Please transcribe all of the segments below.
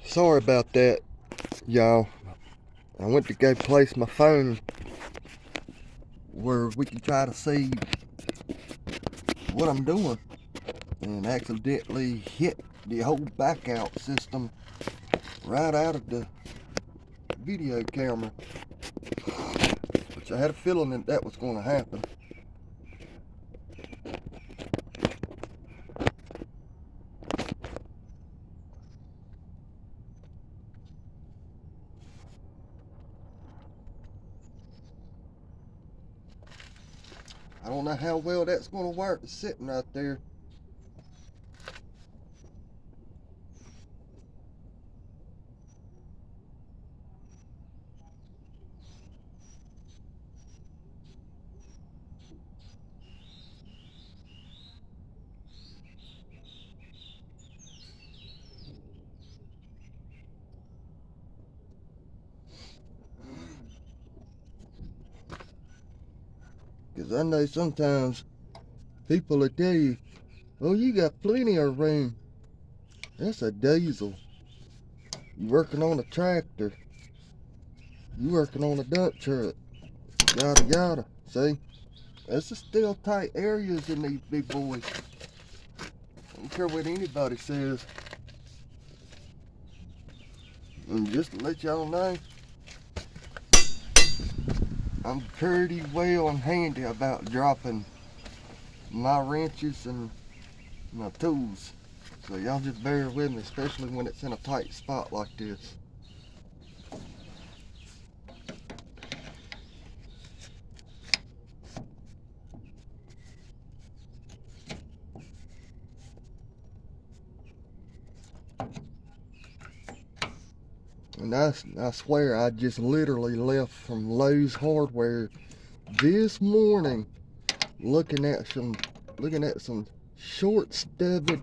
Sorry about that, y'all. I went to go place my phone where we can try to see what I'm doing and accidentally hit the whole back out system right out of the video camera, which I had a feeling that was going to happen. I don't know how well that's going to work. It's sitting right there. Because I know sometimes people will tell you, oh, you got plenty of room. That's a diesel. You working on a tractor. You working on a dump truck. Yada yada. See? This is still tight areas in these big boys. I don't care what anybody says. And just to let y'all know, I'm pretty well and handy about dropping my wrenches and my tools. So y'all just bear with me, especially when it's in a tight spot like this. And I swear I just literally left from Lowe's Hardware this morning looking at some short studded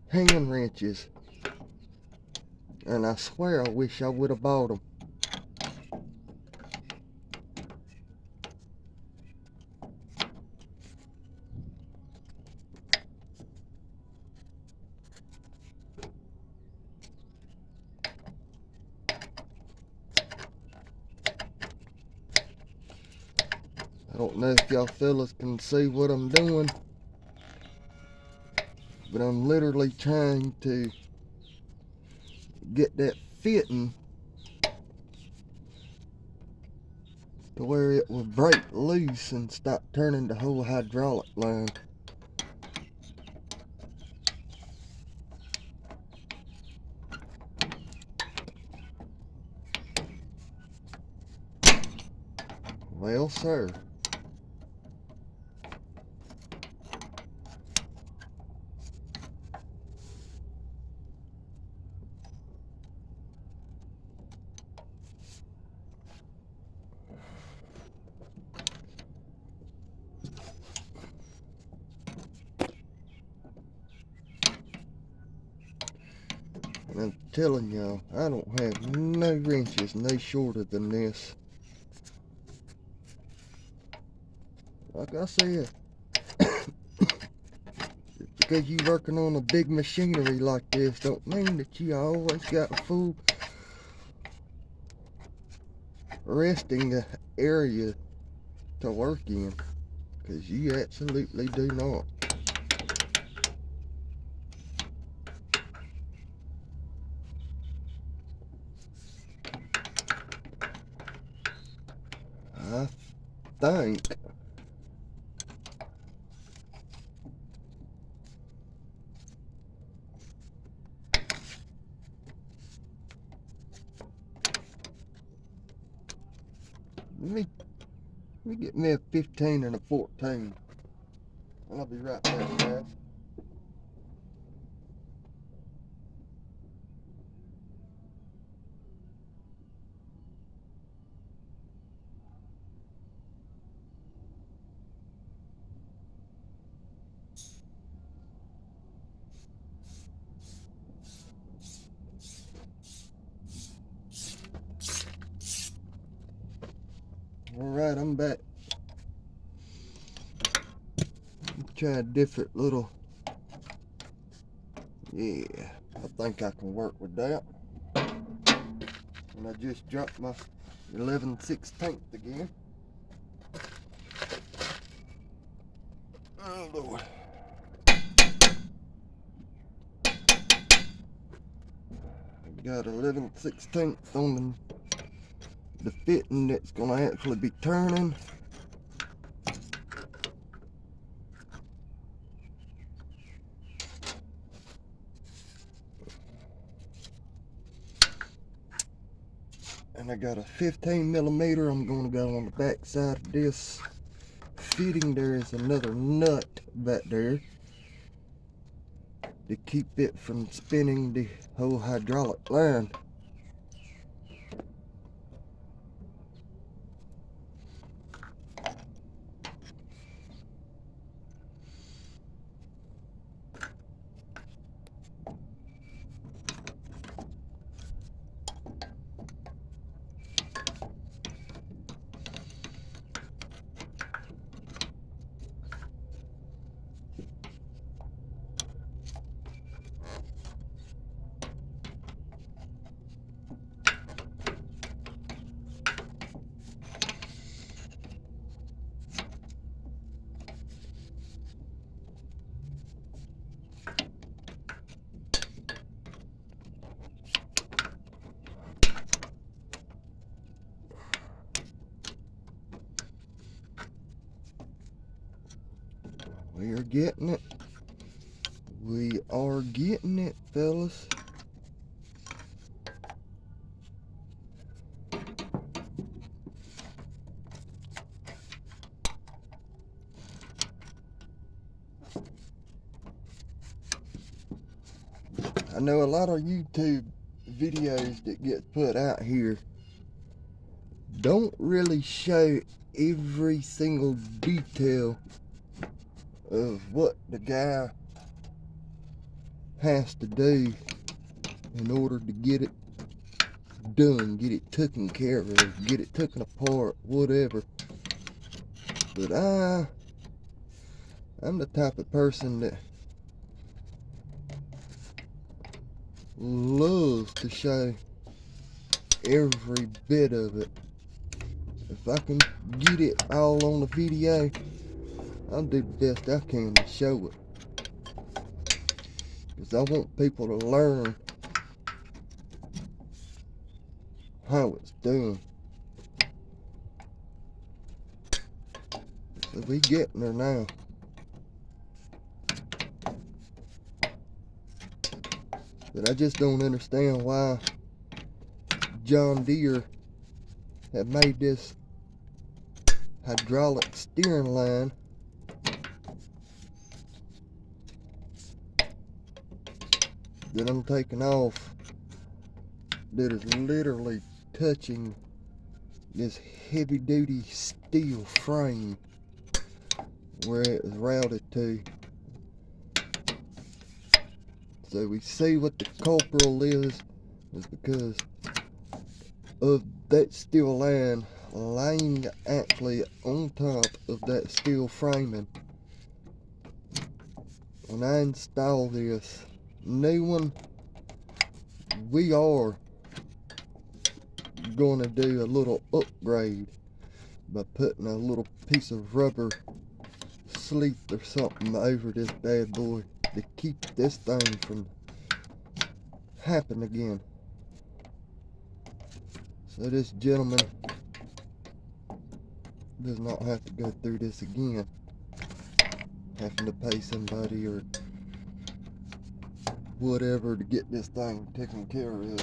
hand wrenches. And I swear I wish I would have bought them. I don't know if y'all fellas can see what I'm doing, but I'm literally trying to get that fitting to where it will break loose and stop turning the whole hydraulic line. Well, sir. And I'm telling y'all, I don't have no wrenches no shorter than this. Like I said, because you working on a big machinery like this don't mean that you always got a full resting area to work in, because you absolutely do not. I think let me get me a 15 and a 14. I'll be right back, guys. Alright, I'm back. Try a different little. Yeah, I think I can work with that. And I just dropped my 11/16 again. Oh Lord. I got 11/16 on the fitting that's gonna actually be turning. And I got a 15mm. I'm gonna go on the back side of this fitting. There is another nut back there to keep it from spinning the whole hydraulic line. We are getting it. We are getting it, fellas. I know a lot of YouTube videos that get put out here don't really show every single detail of what the guy has to do in order to get it done, get it taken care of, get it taken apart, whatever. But I'm the type of person that loves to show every bit of it. If I can get it all on the video, I'll do the best I can to show it. Because I want people to learn how it's done. So we getting there now. But I just don't understand why John Deere have made this hydraulic steering line that I'm taking off, that is literally touching this heavy duty steel frame where it was routed to. So we see what the culprit is because of that steel line laying actually on top of that steel framing. When I install this new one, we are going to do a little upgrade by putting a little piece of rubber sleeve or something over this bad boy to keep this thing from happening again. So this gentleman does not have to go through this again, having to pay somebody or whatever to get this thing taken care of.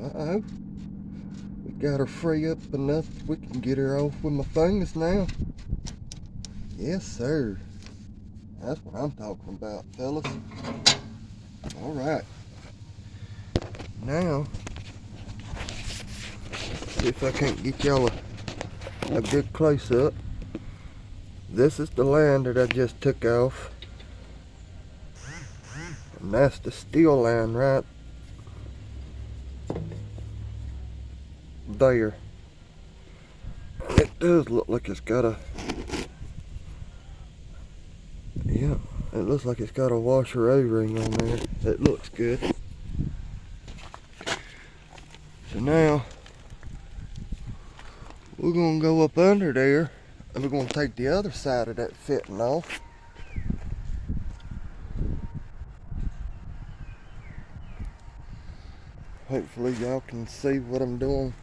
Uh-oh. We got her free up enough we can get her off with my fingers now. Yes, sir. That's what I'm talking about, fellas. Alright. Now, see if I can't get y'all a good close-up. This is the line that I just took off. And that's the steel line right there. It does look like it's got a, yeah, It looks like it's got a washer O-ring on there. It looks good. So now we're gonna go up under there and we're gonna take the other side of that fitting off. Hopefully y'all can see what I'm doing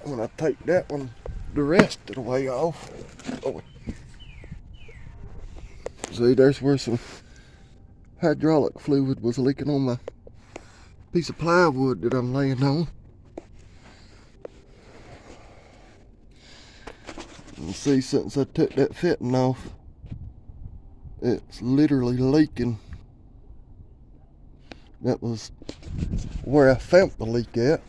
when I take that one the rest of the way off. Oh. See, there's where some hydraulic fluid was leaking on my piece of plywood that I'm laying on. And see, since I took that fitting off, it's literally leaking. That was where I felt the leak at.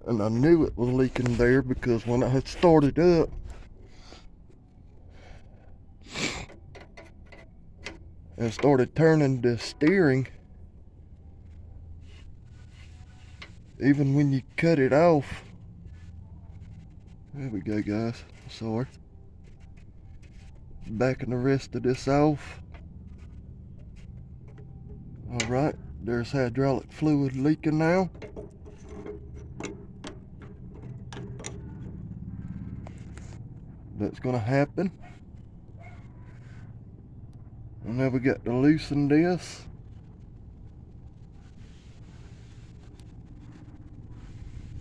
And I knew it was leaking there because when I had started up, and started turning the steering, even when you cut it off, there we go guys, sorry, backing the rest of this off. Alright, there's hydraulic fluid leaking now. That's gonna happen. And now we got to loosen this.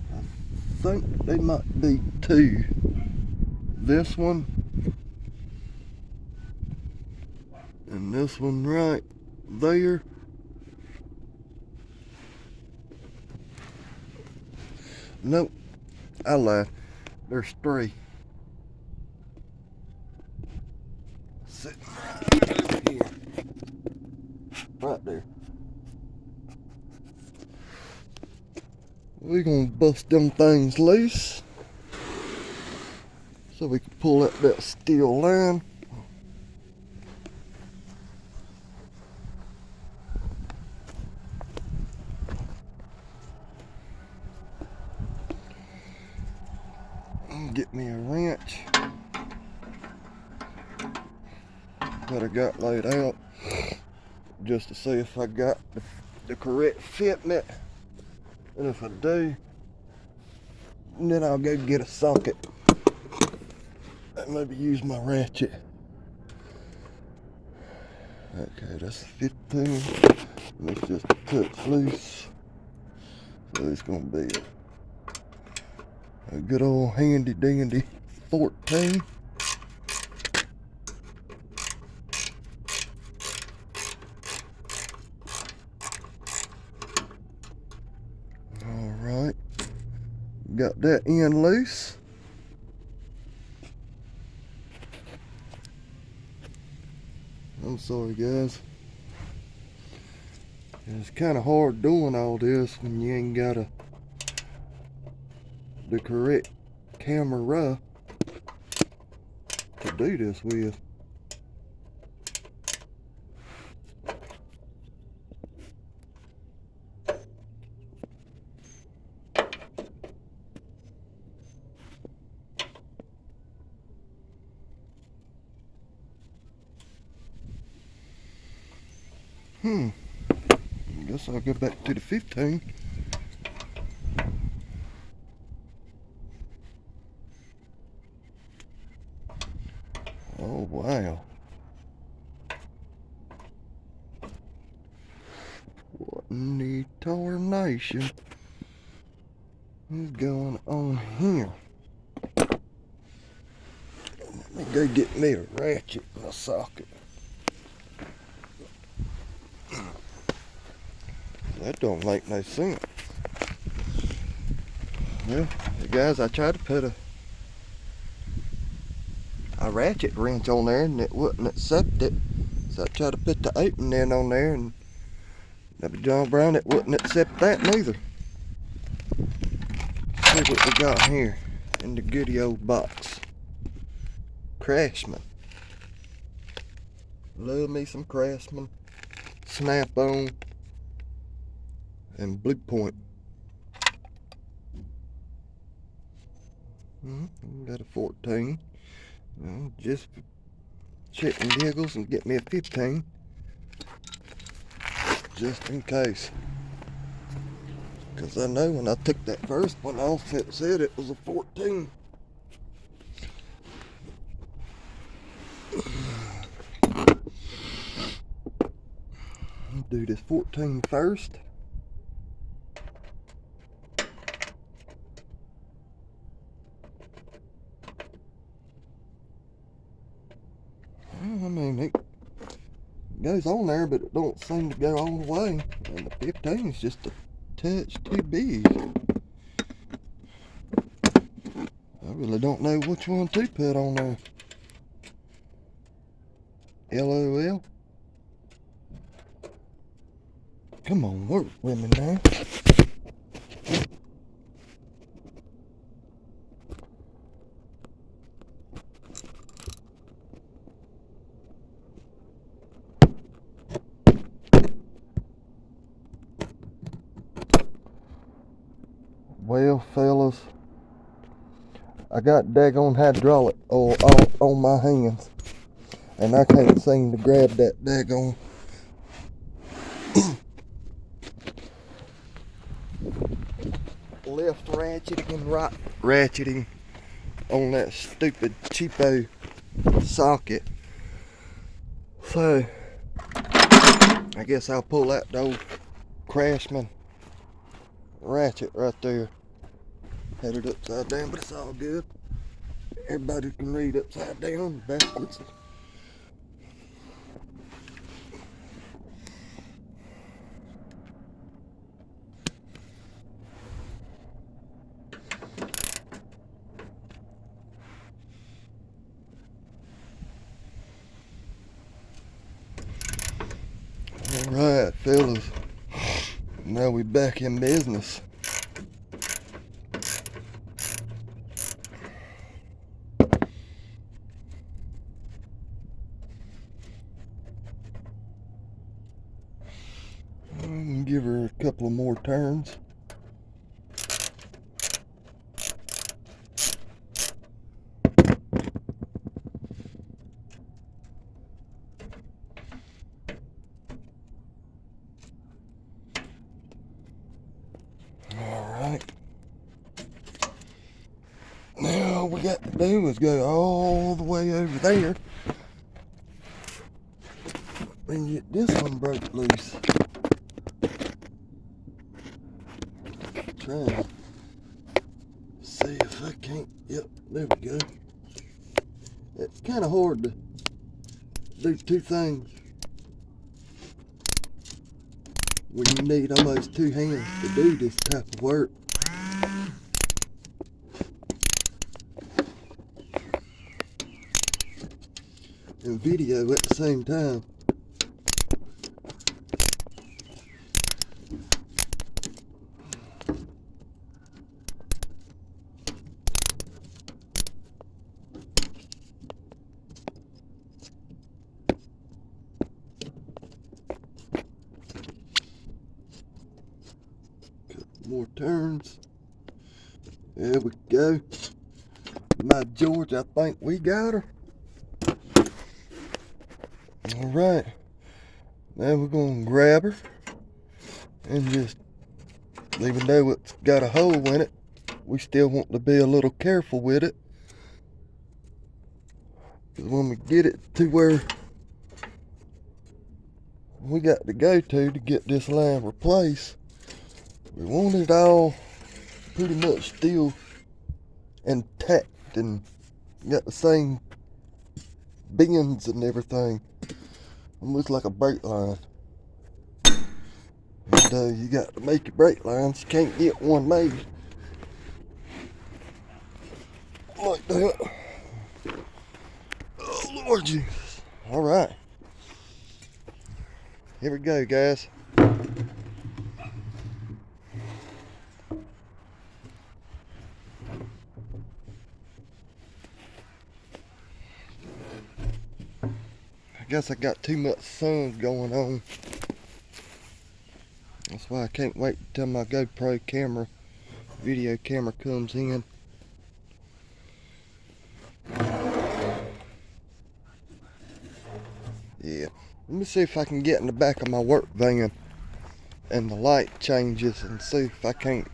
I think they might be two. This one and this one right there. Nope, I lied. There's three. Sitting right over here. Right there. We're gonna bust them things loose so we can pull out that steel line. Get me a wrench that I got laid out just to see if I got the correct fitment, and if I do, then I'll go get a socket and maybe use my ratchet. Okay, that's 15. Let's just cut loose. So it's gonna be a good old handy dandy 14. Alright, got that end loose. I'm sorry guys. It's kind of hard doing all this when you ain't got the correct camera to do this with. I guess I'll go back to the 15. Oh wow. What in the tarnation is going on here? Let me go get me a ratchet and a socket. That don't make no sense. Well, guys, I tried to put a ratchet wrench on there and it wouldn't accept it. So I tried to put the opening on there and John Brown, it wouldn't accept that neither. See what we got here in the goody old box. Craftsman. Love me some Craftsman. Snap-on. And Blue Point. Got a 14. Well, just shit and giggles and get me a 15. Just in case. Because I know when I took that first one off, it said it was a 14. I'll do this 14 first. Well, I mean, it goes on there, but it don't seem to go all the way. And the 15 is just a touch too big. I really don't know which one to put on there. LOL. Come on, work with me now. Well, fellas, I got daggone hydraulic oil on my hands, and I can't seem to grab that daggone left ratcheting and right ratcheting on that stupid cheapo socket. So I guess I'll pull out the old Craftsman ratchet right there. Had it upside down, but it's all good. Everybody can read upside down, backwards. Alright, fellas. Now we back in business. Give her a couple of more turns. Alright. Now all we got to do is go all the way over there and get this one broke loose. Try and see if I can't. Yep, there we go. It's kind of hard to do two things when you need almost two hands to do this type of work. And video at the same time. More turns. There we go. My George, I think we got her. Alright. Now we're going to grab her and just, even though it's got a hole in it, we still want to be a little careful with it. Because when we get it to where we got to go to get this line replaced, we want it all pretty much still intact and got the same bends and everything. Almost like a brake line. And you got to make your brake lines. You can't get one made like that. Oh Lord Jesus. Alright. Here we go, guys. I guess I got too much sun going on. That's why I can't wait till my GoPro camera, video camera comes in. Yeah. Let me see if I can get in the back of my work van and the light changes and see if I can't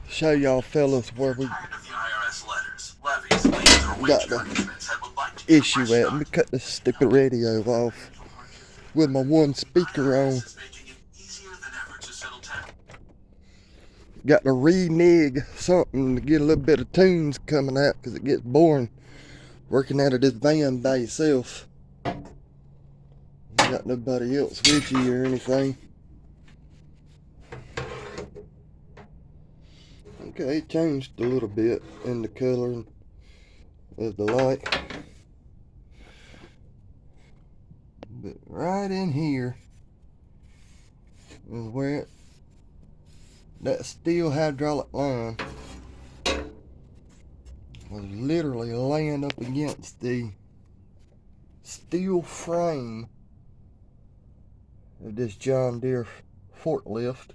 show y'all fellas where we got the issue at. Let me cut this stupid radio off with my one speaker on. Got to renege something to get a little bit of tunes coming out because it gets boring working out of this van by yourself. Got nobody else with you or anything. Okay, it changed a little bit in the color of the light. But right in here is where that steel hydraulic line was literally laying up against the steel frame of this John Deere forklift,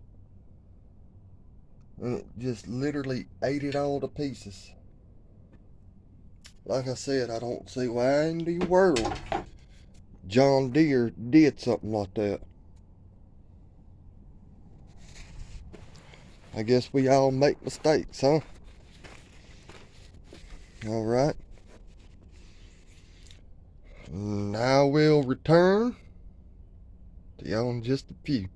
and it just literally ate it all to pieces. Like I said, I don't see why in the world John Deere did something like that. I guess we all make mistakes, huh? Alright. And I will return to y'all in just a few.